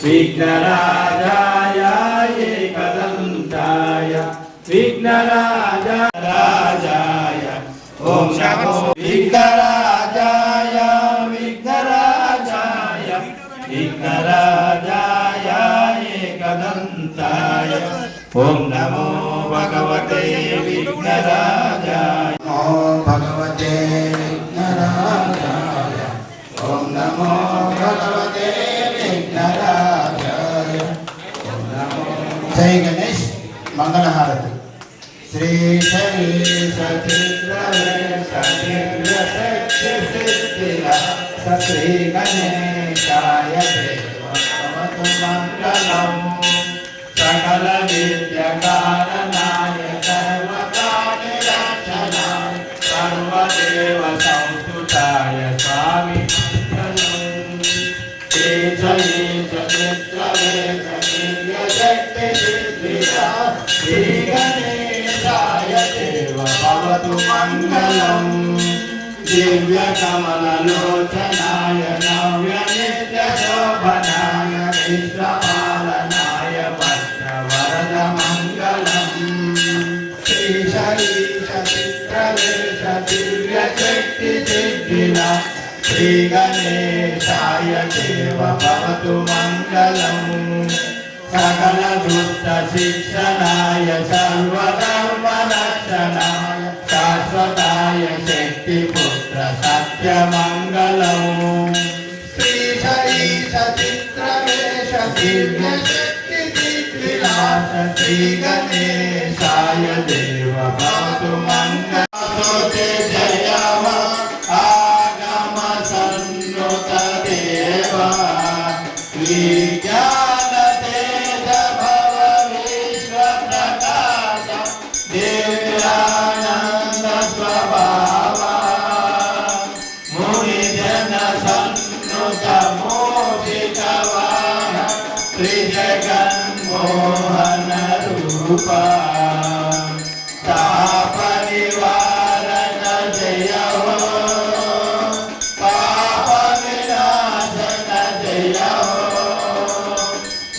विघ्नराजाय एकदन्ताय विघ्नराजाय ओम नमो विघ्नराजाय विघ्नराजाय विघ्नराजाय एकदन्ताय ओम नमो भगवते विघ्नराजाय नमो भगवते विघ्नराजाय ओम नमो भगवते विघ्नराजाय ओम नमो। जय गणेश मंगल हारति। श्री श्री श्री गणेशाय देवभवतु मंगलम् सकल विद्याकारणाय सर्वकार्यरक्षणाय सर्वदेव संस्तुताय स्वामी मंगलम्। श्री श्री गणेशाय देवभवतु मंगलम् दिव्यकमललोचनाय नव्यनित्यशोभनाय विश्वपालनाय भद्रवरदमङ्गलम् श्रीशरीशचित्रवेश दिव्यशक्तिसिद्धिना श्रीगणेशाय देवभवतु मङ्गलम् सकल दुष्ट शिक्षणाय सर्वधर्मरक्षणाय शाश्वताय शक्तिपुत्र सत्यमङ्गलम् श्रीशरीशचित्रवेश दिव्यशक्तिविलास श्रीगणेशाय देवभवतु मङ्गलम्। जय आगम सन्नुत देव मोहन रूपा परिवारन जय हो पाप विनाशन जय हो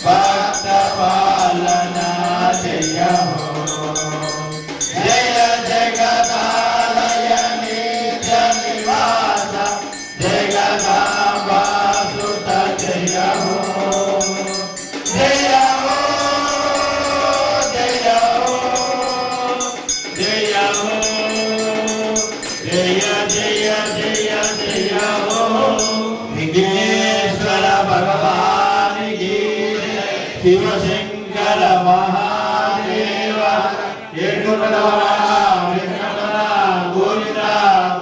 भक्त पालना जय हो जय जगदालय नित्य निवास जगदांबा सुत जय हो विघ्नेश्वर भगवान की शिव शंकर महादेव गोविंदा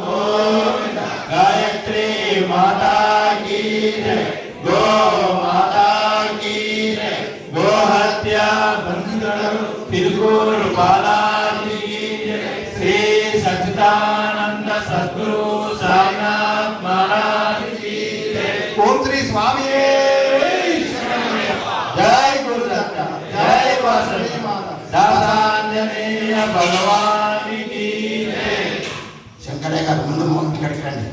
गोविंदा गायत्री माता की गो माता की गो हत्या बंधन तिरुगुर बालाजी श्री सच्चिदानंद सद्गुरु साईनाथ महाराज की ओम श्री स्वामी जय गुरुदत्त जय वासवी माता दासांजनेय भगवान की शंकरయ్య గారు ముందు ఇక్కడికి రండి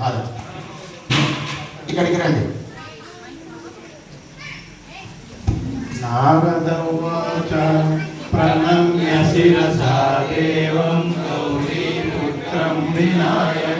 ఇక్కడికి రండి నారద ఉవాచ ప్రణమ్య శిరసా